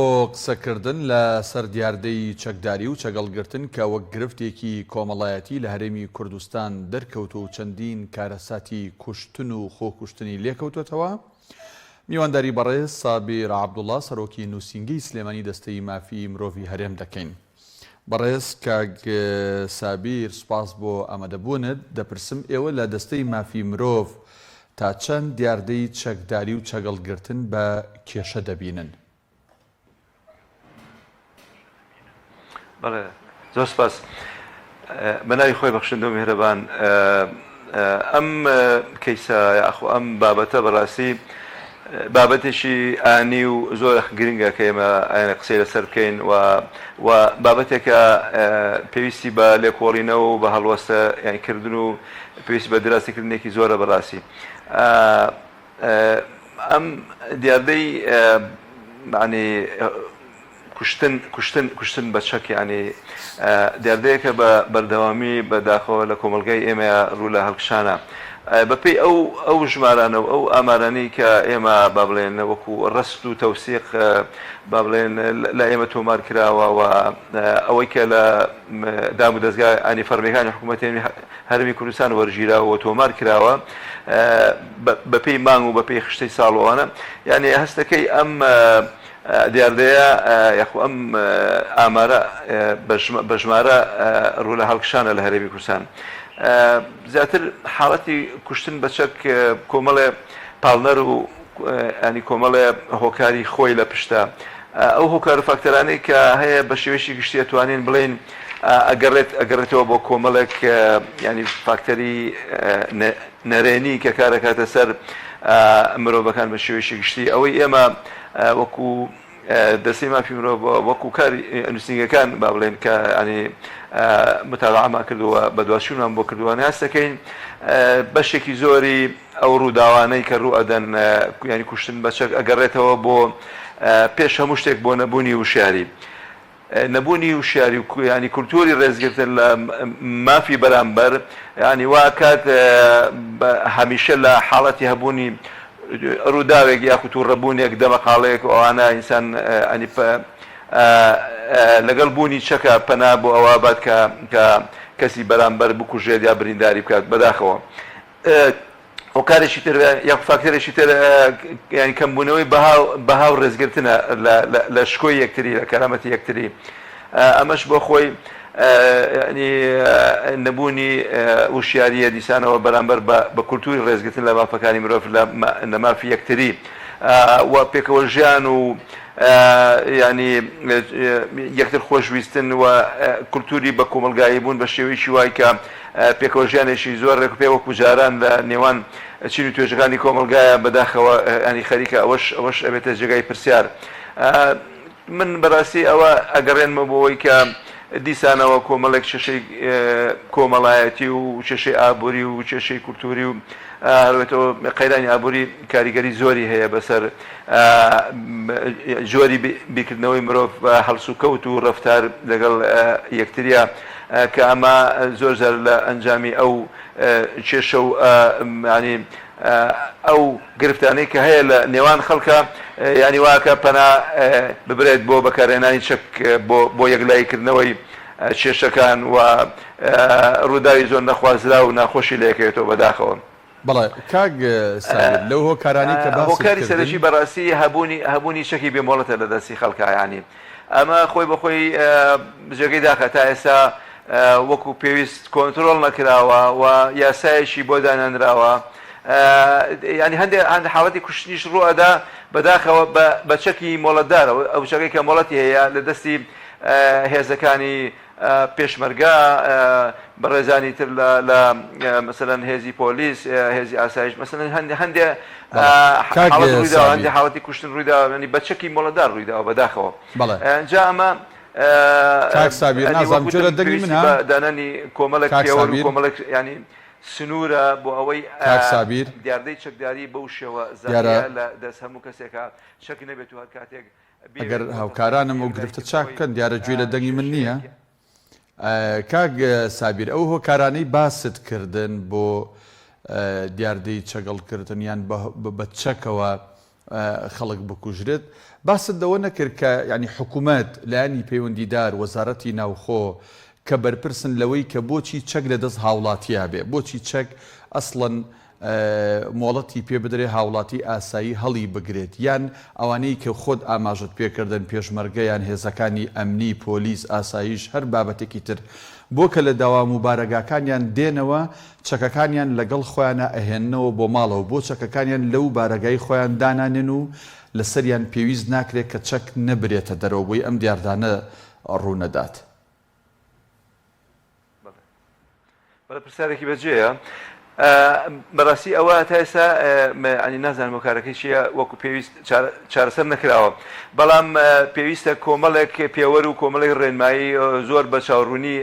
بۆ قسەکردن لەسەر دیاردەی چەکداری و چەگەڵگرتن کە وەک گرفتێکی کۆمەڵایەتی لە هەرێمی کوردستان دەرکەوتووە و چەندین کارەساتی کوشتن و خۆکوشتنی لێکەوتوێتەوە، میوانداری بەڕێز سابیر عەبدوڵڵا سەرۆکی نووسینگەی سلێمانی دەستەی مافی مرۆڤی هەرێم دەکەین. بەڕێز کاک سابیر، سوپاس بۆ ئامادەبوونت. دەپرسم ئێوە لە دەستەی مافی مرۆڤ تا چەند دیاردەی چەکداری و چەگەڵگرتن بە کێشە دەبینن؟ بەڵێ، زۆر سپاس. بەناوی خۆی بەخشندە و میهرەبان، ئەم کەیسە یاخۆ ئەم بابەتە بەڕاستی بابەتێکی ئانی و زۆر گرنگە کە ئێمە قسەی لەسەر بکەین و بابەتێکە پێویستی بە لێکۆڵینەوە و بە هەڵوەستە یانکردن و پێویستی بە دراسەکردنێکی زۆرە بەڕاستی. ئەم دیاردەی کوشتن بە چەک ینی دیاردەیەکە بە بەردەوامی بەداخەوە لە کۆمەلگای ئێمە ڕوو لە هەڵکشانە بەپێی ئەو ژمارانە و ئەو ئامارانەی کە ئێمە با بڵێن وەکو ڕست و تەوسیق با بڵێن لە ئێمە تۆمار کراوە و ئەوەی کە لە دام و دەستگای ئانی فەرمیەکانی حکوومەتی هەرمی کوردستان وەرگیراوە و تۆمار کراوە بەپێی مانگ و بەپێی خشتەی ساڵۆوانە، یعنی هەستەکەی ئەم دیاردەیە یاخۆ ئەم ئامارە بە ژمارە ڕوو لە هەڵکشانە لە هەرێمی کوردستان. زیاتر حاڵەتی کوشتن بە چەک کۆمەڵێ پاڵنەر و ینی کۆمەڵێ هۆکاری خۆی لە پشتە ئەو هۆکار فاکتەرانەی کە هەیە بە شێوەیەکی گشتی توانین بڵێن ئەگەڕێتەوە بۆ کۆمەڵێک ینی فاکتەری نەرێنی کە کارەکاتە سەر مرۆڤەکان بە شێوەیەکی گشتی. ئەوەی ئێمە وەکو دەستەی مافی مرۆڤ وەکو کاری نووسینگەکان با بڵێن کە ینی متابعەمان کردووە بە دواشیونمان بۆ کردووانە هەستەکەین بەشێکی زۆری ئەو ڕووداوانەی کە ڕوو ئەدەن ینی کوشتن بە چەک ئەگەڕێتەوە بۆ پێش هەموو شتێک بۆ نەبوونی وشیاری. نەبوونی وشیاری و ینی کولتوری ڕێزگرتن لە مافی بەرامبەر ینی وا کات هەمیشە لە حاڵەتی هەبوونی ڕووداوێک یاخود و ڕەبوونێک دەمەقاڵەیەک ئەوانە ئینسان ئەنی لەگەڵ بوونی چەکە پەنا بۆ ئەوە بات کە کەسی بەرامبەر بکوژێت یا برینداری بکات بەداخەوە. هۆکارێکی تر یا فاکتەرێکی تر ینی کەمبوونەوەی بەهاو ڕێزگرتنە لە شکۆی یەکتری لە کەرامەتی یەکتری. ئەمەش بۆ خۆی ینی نەبوونی وشیاریە دیسانەوە بەرامبەر بە کولتوری ڕێزگرتن لە مافەکانی مرۆڤ لە مافی یەکتری و پێکەوە ژیان و ینی یەکتر خۆشویستن و کولتوری بە کۆمەلگایی بوون بە شێوەیەکی وای کە پێکەوە ژیانێکی زۆر ڕێک پێ وەکو جاران لە نێوان چین و توێژەکانی کۆمەلگایە بەداخەوە ینی خەریکە ئەوەش ئەبێتە جێگای پرسیار. من بەڕاستی ئەوە ئەگەڕێنمە بۆەوەی کە دیسانەوە کۆمەڵێک چێشەی کۆمەڵایەتی و چێشەی ئابووری و چێشەی کولتوری و هەروێتەوە قەیرانی ئابووری کاریگەری زۆری هەیە بەسەر جۆری بیرکردنەوەی مرۆڤ هەڵسوکەوت و ڕەفتار لەگەڵ یەکتریە کە ئەمە زۆر جار لە ئەنجامی ئەو کێشە و ینی ئەو گرفتانەی کە هەیە لە نێوان خەڵکە ینی واکە پەنا ببرێت بۆ بەکارهێنانی چەک بۆ یەکلایکردنەوەی کێشەکان و ڕووداوی زۆر نەخوازرا و ناخۆشی لەیەکەوێتەوە بەداخەوە. بەڵێ کاک سابیر، لەو هۆکارانی کە هۆکاری سەرەکی بەڕاستی هەبوونی چەکی بێمۆڵەتە لە دەستی خەڵکە، ینی ئەمە خۆی بەخۆی جێگەی داخە تا ئێستا وەکو پێویست کۆنتترۆل نەکراوە و یاسایەکی بۆ دانانراوە. ینی هەندێک حاڵەتی کوشتنیش ڕوئەدا بەداخەوە بە چەکی مۆڵەتدارە، ئەو چەکەی کە مۆڵەتی هەیە لە دەستی هێزەکانی پێشمەرگا بەڕێزانی تر لە مەسەلەن هێزی پۆلیس، هێزی ئاسایش، مەسەلەن هەندێک حاڵەتی کوشتن ڕوویداوە ینی بە چەکی مۆڵەتدار ڕوویداوە بەداخەوە. جا ئەمە کاک سابیر نازانم جۆرە دەنگی منە دانانی کۆمەڵێک پێوە و کۆمەڵێک ینی سنوورە بۆ ئەوەی دیاردەی چەکداری بەو شێوە زیارە لە دەست هەموو کەسێکە چەک نەبێت و هەر کاتێک ئەگەر هاوکارانم و گرفتە چاک بکەن دیارە گوێ لە دەنگی من نییە. کاک سابیر، ئەو هۆکارانەی باست کردن بۆ دیاردەی چەگەڵکردن یان بە چەکەوە خەڵک بکوژرێت باست لەوە نەکرد کە ینی حکوومەت لایەنی پەیوەندیدار وەزارەتی ناوخۆ کە بەرپرسن لەوەی کە بۆچی چەک لە دەست هاوڵاتیا بێ بۆچی چەک ئەسڵەن مۆڵەتی پێ بدرێ هاوڵاتی ئاسایی هەڵی بگرێت یان ئەوانەی کە خۆت ئاماژت پێکردن پێشمەرگە یان هێزەکانی ئەمنی پۆلیس ئاسایش هەر بابەتێکی تر بۆ کە لە داوا مبارەگاکانیان دێنەوە چەکەکانیان لەگەڵ خۆیانە ئەهێننەوە بۆ ماڵەوە بۆ چەکەکانیان لەو بارەگای خۆیان دانانێن و لەسەریان پێویست ناکرێت کە چەک نەبرێتە دەرەوە بۆی ئەم دیاردانە ڕوونەدات. بەڵێ پرسیارێکی بەجێیە. بەڕاستی ئەوە تا ئێستا ینی نازانم کارەکەی چیە وەکو پێویست چارەسەر نەکراوە بەڵام پێویستە کۆمەڵێک پێوەەر و کۆمەڵی ڕێنمایی زۆر بە چاوڕوونی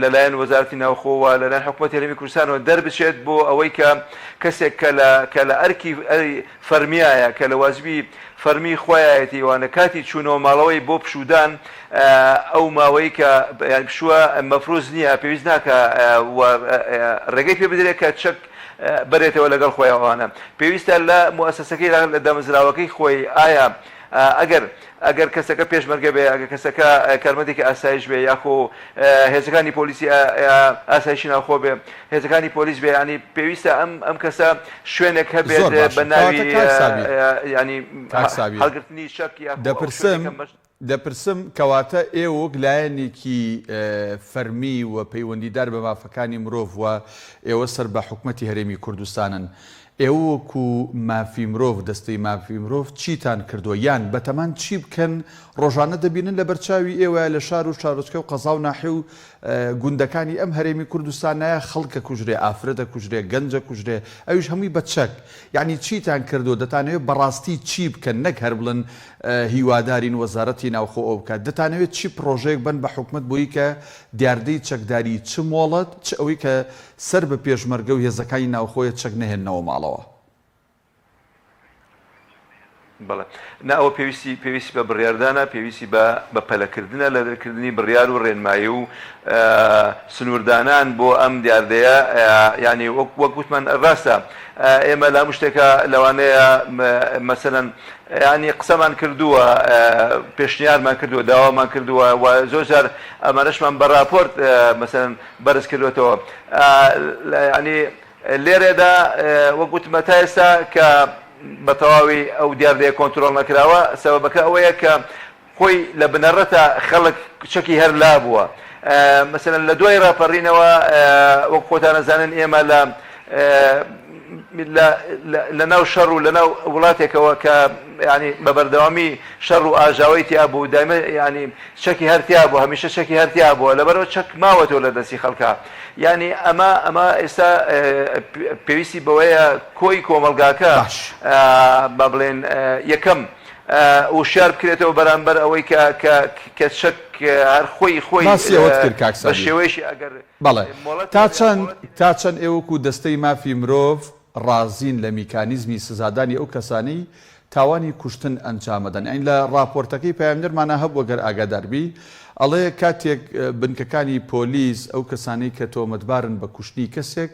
لەلایەن وەزارەتی ناوخۆوە لەلایەن حکوومەتی هەرێمی کوردستانەوە دەربچێت بۆ ئەوەی کە کەسێک کە لە ئەرکی فەرمیایە کە لە واجبی فەرمی خۆیەتی وانە کاتی چوونەوە ماڵەوەی بۆ پشودان ئەو ماوەی کە پشووە مەفروز نییە پێویست ناکە ڕێگەی پێ بدرێت کە چەک بەرێتەوە لەگەڵ خۆیانوانە پێویستە لە مؤسسەکەی لە دامەزراوەکەی خۆی ئایا ئەگەر کەسەکە پێشمەرگە بێ ئەگەر کەسەکە کارمەندێکی ئاسایش بێ یاخۆ هێزەکانی پۆلیسی ئاسایشی ناوخۆ بێ هێزەکانی پۆلیس بێ ینی پێویستە ئەم کەسە شوێنێک هەبێت بە ناوی ینی هەڵگرتنی شەک دەپرسم کەواتە ئێوەک لایەنێکی فەرمی و پەیوەندیدار بە مافەکانی مرۆڤ وە ئێوە سەر بە حکوومەتی هەرێمی کوردستانن ئێوەکو مافی مرۆڤ دەستەی مافی مرۆڤ چیتان کردووە یان بەتەمان چی بکەن ڕۆژانە دەبینن لە بەرچاوی ئێوە لە شار و شارۆچکە و قەزا و ناحێ و گوندەکانی ئەم هەرێمی کوردستانایە خەڵکە کوژرێ ئافرەتە کوژرێ گەنجە کوژرێ ئەویش هەمووی بە چەک یعنی چیتان کردو دەتانەوێت بەڕاستی چی بکەن نەک هەر بڵن هیوادارین وەزارەتی ناوخۆ ئەو بکات دەتانەوێت چی پرۆژەیەک بن بە حکوومەت بۆی کە دیاردەی چەکداری چ مۆڵەت چ ئەوەی کە سەر بە پێشمەرگە و هێزەکانی ناوخۆیە چەک نەهێننەوە ماڵەوە. بەڵێ ناوە پێویستی بە بڕیاردانە پێویستی بە پەلەکردنە لە دەرکردنی بڕیار و ڕێنمایی و سنووردانان بۆ ئەم دیاردەیە ینی وەکوتمان ڕاستە ئێمە لا شتێکە لەوانەیە مەسەلەن ینی قسەمان کردووە پێشنیارمان کردووە داوامان کردووە و زۆرجار ئەمانەشمان بە راپۆرت مەسەلەن بەرز کردوێتەوە ینی لێرێدا وەکوتمە تا ئێستا کە بە تەواوی ئەو دیاردەیە کۆنتترۆل نەکراوە سەبەبەکە ئەوەیە کە خۆی لە بنەڕەتە خەڵک چەکی هەر لا بووە مەسەلەن لە دوای ڕاپەڕینەوە وەک خۆتان ئەزانن ئێمە لە ناو شەڕ و لە ناو وڵاتێکەوە کە ینی بە بەردەوامی شەڕ و ئاژاوی تیا بوو دایمە ینی چەکی هەرتیا بوو هەمیشە چەکی هەرتیا بووە لەبەرەوە چەک ماوەتەوە لە دەستی خەڵکە ینی ئەمە ئێستا پێویستی بەوەیە کۆی کۆمەلگاکە با بڵێن یەکەم وشار بکرێتەوە بەرامبەر ئەوەی کە چەک هەر خۆی بە شێوەیەشی ئەگەر بەڵێ تا چەند ئێوەکو دەستەی مافی مرۆڤ ڕازین لە میکانیزمی سزادانی ئەو کەسانی تاوانی کوشتن ئەنجامەدەن ئەین لە راپۆرتەکەی پامێنەرمانە هەبووە گەر ئاگاداربی ئەڵێ کاتێک بنکەکانی پۆلیس ئەو کەسانی کە تۆمەتبارن بە کوشتنی کەسێک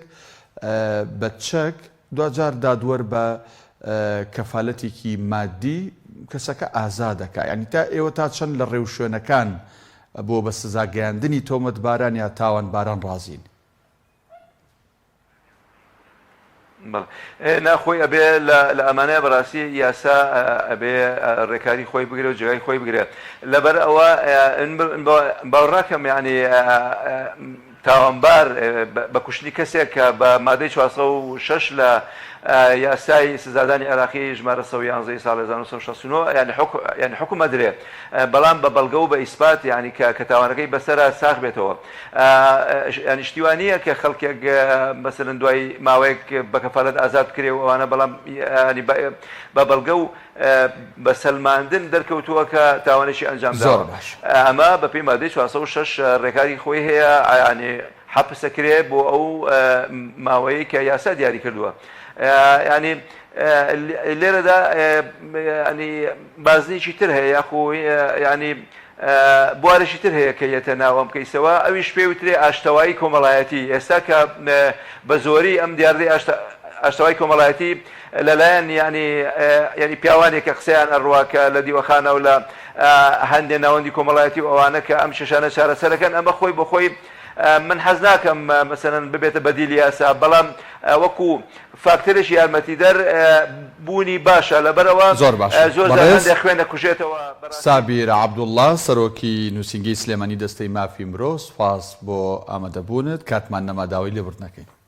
بە چەک دوجار دادوەر بە کەفالەتێکی مادی کەسەکە ئازادەکە ینی تا ئێوە تا چەند لە ڕێو شوێنەکان بۆ بە سزاگەیاندنی تۆمەتباران یا تاوانباران ڕازین ناخۆی ئەبێ لە ئەمانەیە بەڕاستی یاسا ئەبێ ڕێکاری خۆی بگرێت و جێگای خۆی بگرێت لەبەر ئەوە باوەڕاکەم یعنی تاوانبار بە کوشتنی کەسێک کە بە مادەی 406 لە یاسای سزادانی عێراقی ژمارە 111 ساڵ 1969 یعنی حکومە درێت بەڵام بە بەڵگە و بە ئیسپات یعنی کە تاوانەکەی بەسەرە ساغ بێتەوە ینی شتیوانیە کە خەڵکێک مەسەلەن دوای ماوەیەک بە کەفالەت ئازاد بکرێ و ئەوانە بەڵام بە بەڵگە و بە سەلماندن دەرکەوتووە کە تاوانێکی ئەنجامداوە ئەمە بە پێی مادەی 406 ڕێکاری خۆی هەیە ینی حەبسەکرێ بۆ ئەو ماوەیە کە یاسا دیاری کردووە ینی لێرەدا ینی بازنێکی تر هەیە یاخۆ ینی بوارێکی تر هەیە کە یەتە ناوەم بکەیتەوە ئەویش پێ وترێ ئاشتەوایی کۆمەڵایەتی ئێستا کە بە زۆری ئەم دیاردەی ئاشتەوای کۆمەڵایەتی لەلایەن ینی پیاوانێک کە قسەیان ئەڕواکە لە دیوەخانە و لە هەندێک ناوەندی کۆمەڵایەتی و ئەوانە کە ئەم شەشانە چارەسەرەکەن ئەمە خۆی بە خۆی من حەز ناکەم مەسەلەن ببێتە بەدیلی یاسا بەڵام وەکو فاکتۆرێکی یارمەتیدەر بوونی باشە لەبەرەوە زۆر هەندێک خوێنە کوژێتەوە. سابیر عەبدوڵڵا سەرۆکی نووسینگەی سلێمانی دەستەی مافی مرۆ سوپاس بۆ ئامادەبوونت کاتمان نەما داوای لێبوردنەکەین.